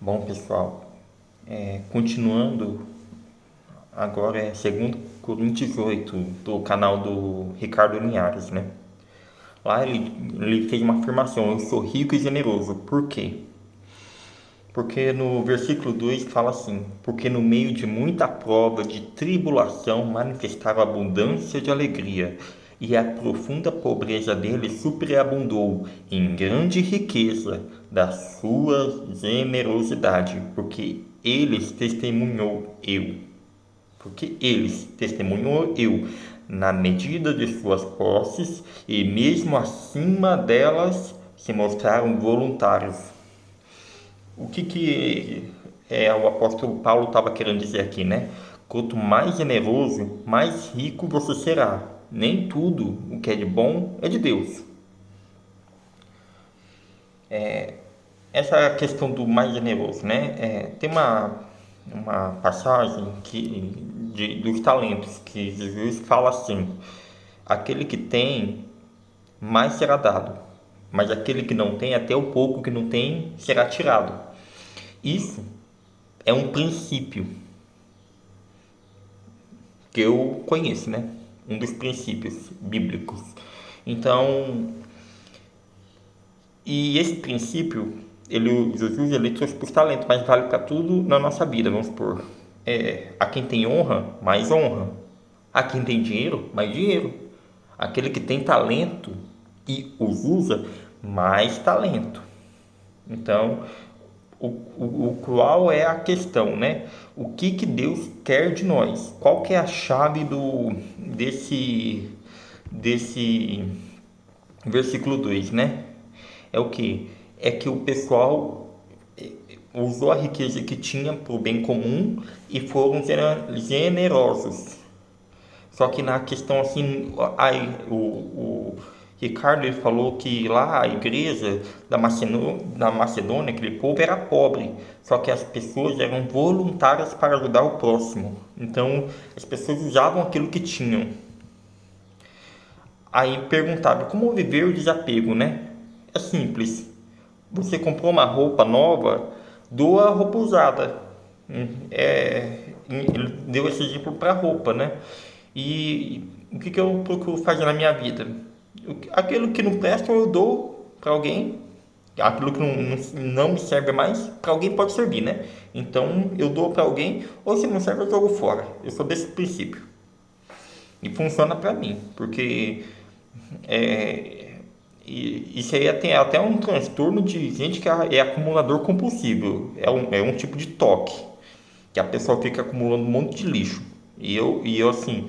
Bom, pessoal, continuando, agora é 2 Coríntios 8, do canal do Ricardo Linhares, né? Lá ele fez uma afirmação: eu sou rico e generoso. Por quê? Porque no versículo 2 fala assim: porque no meio de muita prova, de tribulação, manifestava abundância de alegria, e a profunda pobreza dele superabundou em grande riqueza da sua generosidade, porque eles testemunhou eu na medida de suas posses, e mesmo acima delas se mostraram voluntários. O que o apóstolo Paulo estava querendo dizer aqui, né? Quanto mais generoso, mais rico você será. Nem tudo o que é de bom é de Deus. Essa questão do mais generoso, né? Tem uma passagem dos talentos que Jesus fala assim: aquele que tem, mais será dado, mas aquele que não tem, até o pouco que não tem, será tirado. Isso é um princípio que eu conheço, né? Um dos princípios bíblicos. Então, e esse princípio, Jesus ele trouxe para os talentos, mas vale para tudo na nossa vida, vamos supor. A quem tem honra, mais honra. A quem tem dinheiro, mais dinheiro. Aquele que tem talento e os usa, mais talento. Então, qual é a questão, né? O que Deus quer de nós? Qual que é a chave desse versículo 2, né? É o que? É que o pessoal usou a riqueza que tinha para o bem comum e foram generosos. Só que na questão assim, aí, o Ricardo ele falou que lá a igreja da Macedônia, aquele povo era pobre, só que as pessoas eram voluntárias para ajudar o próximo. Então as pessoas usavam aquilo que tinham. Aí perguntaram como viver o desapego, né? É simples. Você comprou uma roupa nova, doa a roupa usada. Ele deu esse exemplo para roupa, né? E o que eu procuro fazer na minha vida? Aquilo que não presta eu dou para alguém. Aquilo que não me serve mais, para alguém pode servir, né? Então eu dou para alguém, ou se não serve eu jogo fora. Eu sou desse princípio. E funciona para mim, porque isso aí tem até um transtorno de gente que é acumulador compulsivo. É um tipo de toque, que a pessoa fica acumulando um monte de lixo. E eu assim,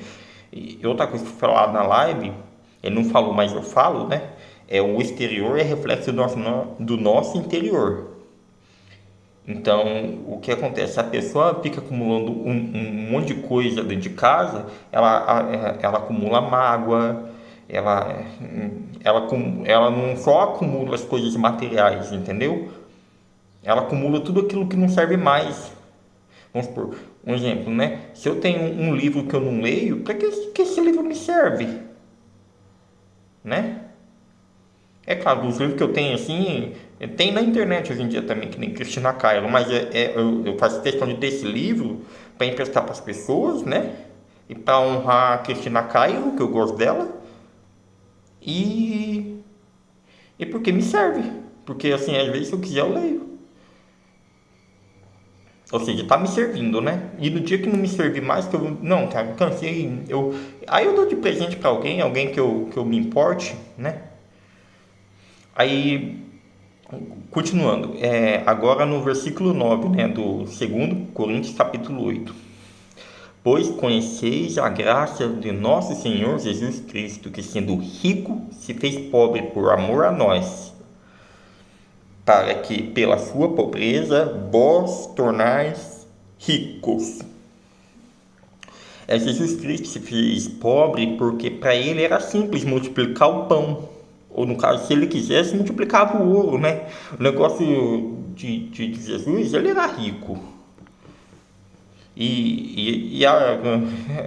e outra coisa que eu falar na live, ele não falou, mas eu falo, né? O exterior é reflexo do nosso interior. Então, o que acontece? A pessoa fica acumulando um monte de coisa dentro de casa, ela acumula mágoa, ela, ela não só acumula as coisas materiais, entendeu? Ela acumula tudo aquilo que não serve mais. Vamos supor, um exemplo, né? Se eu tenho um livro que eu não leio, para que esse livro me serve? Né? É claro, os livros que eu tenho assim, tem na internet hoje em dia também, que nem Cristina Cairo, mas eu faço questão de ter esse livro para emprestar para as pessoas, né? E para honrar a Cristina Cairo, que eu gosto dela, e, e porque me serve. Porque assim, às vezes se eu quiser eu leio. Ou seja, tá me servindo, né? E no dia que não me servir mais, que eu. Não, cara, cansei. Aí eu dou de presente para alguém que eu me importe, né? Aí, continuando, agora no versículo 9, né, do 2 Coríntios capítulo 8. Pois conheceis a graça de nosso Senhor Jesus Cristo, que sendo rico, se fez pobre por amor a nós, para que pela sua pobreza vós tornais ricos. Jesus Cristo se fez pobre porque para ele era simples multiplicar o pão. Ou no caso, se ele quisesse, multiplicava o ouro, né? O negócio de Jesus, ele era rico.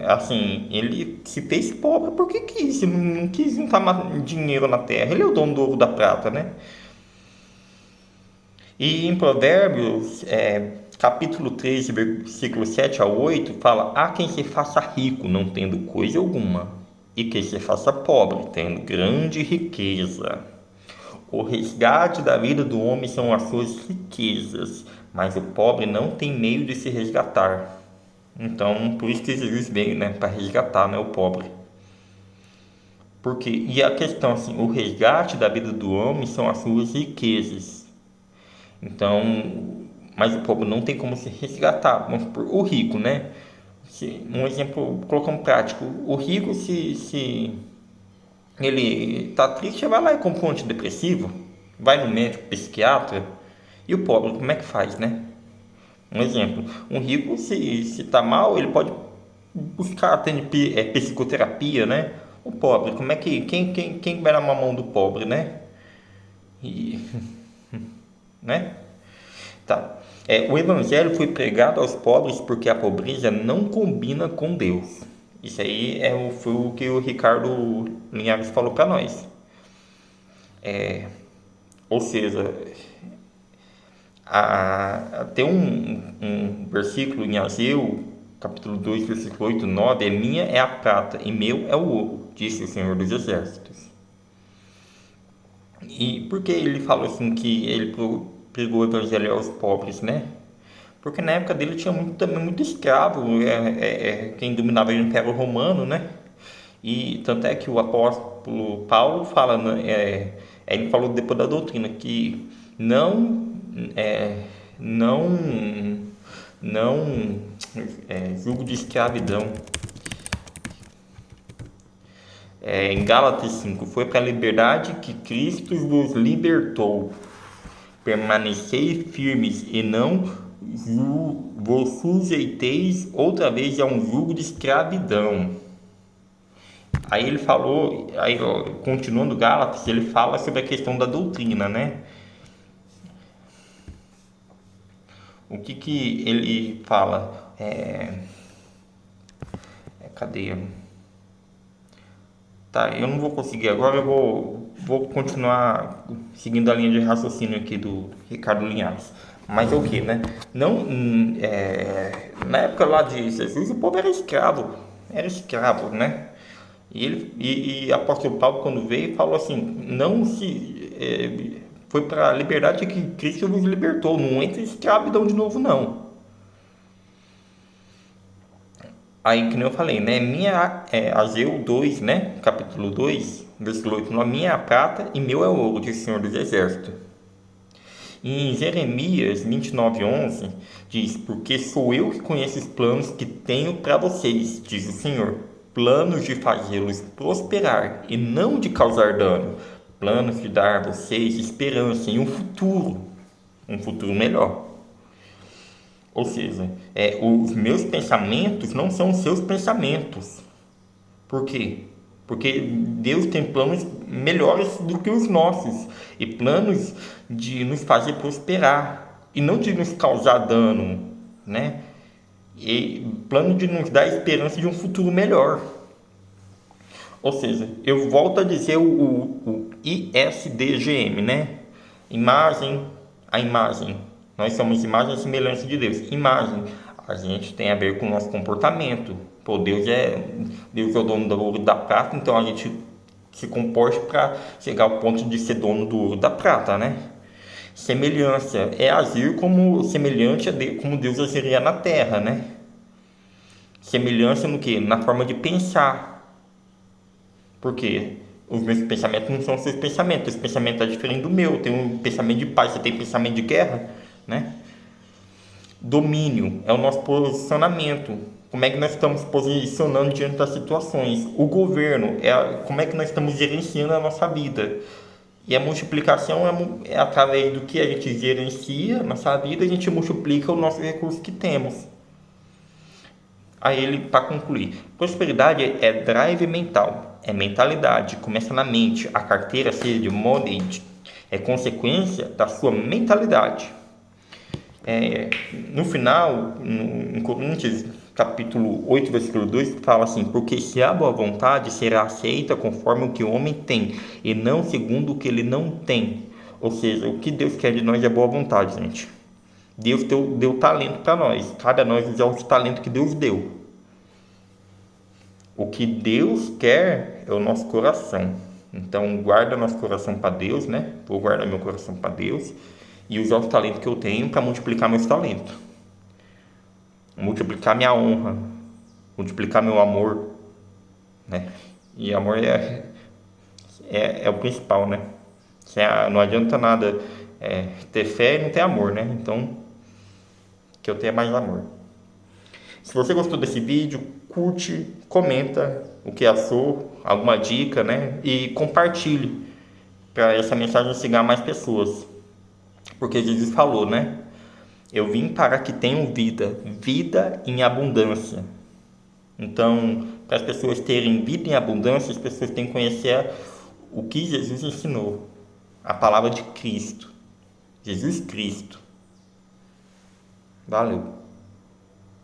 Assim, ele se fez pobre porque quis, não quis juntar dinheiro na terra. Ele é o dono do ouro da prata, né? E em Provérbios, capítulo 13, versículo 7 a 8, fala: há quem se faça rico, não tendo coisa alguma, e quem se faça pobre, tendo grande riqueza. O resgate da vida do homem são as suas riquezas, mas o pobre não tem meio de se resgatar. Então, por isso que Jesus veio, né, para resgatar, né, o pobre. Porque, e a questão assim, o resgate da vida do homem são as suas riquezas. Então, mas o pobre não tem como se resgatar. Vamos supor, o rico, né? Um exemplo, colocando prático, o rico se ele tá triste, vai lá e compra um antidepressivo, vai no médico, psiquiatra. E o pobre, como é que faz, né? Um exemplo, um rico, se tá mal, ele pode buscar psicoterapia, né? O pobre, como é que, quem vai na mão do pobre, né? E, né? Tá. O evangelho foi pregado aos pobres porque a pobreza não combina com Deus. Isso aí foi o que o Ricardo Linhares falou para nós. Ou seja, tem um versículo em Ageu, capítulo 2, versículo 8 e 9: minha é a prata e meu é o ouro, disse o Senhor dos Exércitos. E por que ele falou assim que ele pregou o evangelho aos pobres, né? Porque na época dele tinha também muito escravo, quem dominava o Império Romano, né? E tanto é que o apóstolo Paulo fala, né, ele falou depois da doutrina que não, julgo de escravidão. Em Gálatas 5, foi para a liberdade que Cristo vos libertou. Permanecei firmes e não vos sujeiteis outra vez a um jugo de escravidão. Aí ele falou, continuando Gálatas, ele fala sobre a questão da doutrina, né? O que ele fala? Cadê? Tá, eu não vou conseguir agora, eu vou continuar seguindo a linha de raciocínio aqui do Ricardo Linhares. Mas é o que, né? Não, na época lá de Jesus, o povo era escravo, né? E apóstolo Paulo, quando veio, falou assim: não se. Foi para a liberdade que Cristo nos libertou, não entra em escravidão de novo, não. Aí, que nem eu falei, né? Ageu 2, né? Capítulo 2, versículo 8: minha é a prata e meu é o ouro, diz o Senhor dos Exércitos. E em Jeremias 29:11 diz: porque sou eu que conheço os planos que tenho para vocês, diz o Senhor, planos de fazê-los prosperar e não de causar dano, planos de dar a vocês esperança em um futuro melhor. Ou seja, os meus pensamentos não são os seus pensamentos. Por quê? Porque Deus tem planos melhores do que os nossos, e planos de nos fazer prosperar e não de nos causar dano, né? E plano de nos dar esperança de um futuro melhor. Ou seja, eu volto a dizer o ISDGM, né? A imagem. Nós somos imagem e semelhança de Deus. Imagem, a gente tem a ver com o nosso comportamento. Pô, Deus é o dono do ouro e da prata, então a gente se comporta para chegar ao ponto de ser dono do ouro e da prata, né? Semelhança é agir como semelhante a Deus, como Deus agiria na terra, né? Semelhança no que? Na forma de pensar. Porque os meus pensamentos não são os seus pensamentos. Esse pensamento é diferente do meu. Eu tenho um pensamento de paz, você tem pensamento de guerra, né? Domínio é o nosso posicionamento. Como é que nós estamos posicionando diante das situações? O governo como é que nós estamos gerenciando a nossa vida. E a multiplicação é através do que a gente gerencia a nossa vida, a gente multiplica o nosso recurso que temos. Aí ele, para concluir, prosperidade é drive mental, é mentalidade, começa na mente. A carteira seja de Money é consequência da sua mentalidade. No final, em Coríntios, capítulo 8, versículo 2, fala assim: porque se há boa vontade, será aceita conforme o que o homem tem, e não segundo o que ele não tem. Ou seja, o que Deus quer de nós é boa vontade, gente. Deus deu talento para nós. Cabe a nós usar os talentos que Deus deu. O que Deus quer é o nosso coração. Então, guarda nosso coração para Deus, né? Vou guardar meu coração para Deus e usar os talentos que eu tenho para multiplicar meus talentos. Multiplicar minha honra, multiplicar meu amor, né? E amor é o principal, né? Não adianta nada ter fé e não ter amor, né? Então, que eu tenha mais amor. Se você gostou desse vídeo, curte, comenta o que achou, alguma dica, né? E compartilhe para essa mensagem chegar a mais pessoas. Porque Jesus falou, né? Eu vim para que tenham vida em abundância. Então, para as pessoas terem vida em abundância, as pessoas têm que conhecer o que Jesus ensinou. A palavra de Cristo. Jesus Cristo. Valeu.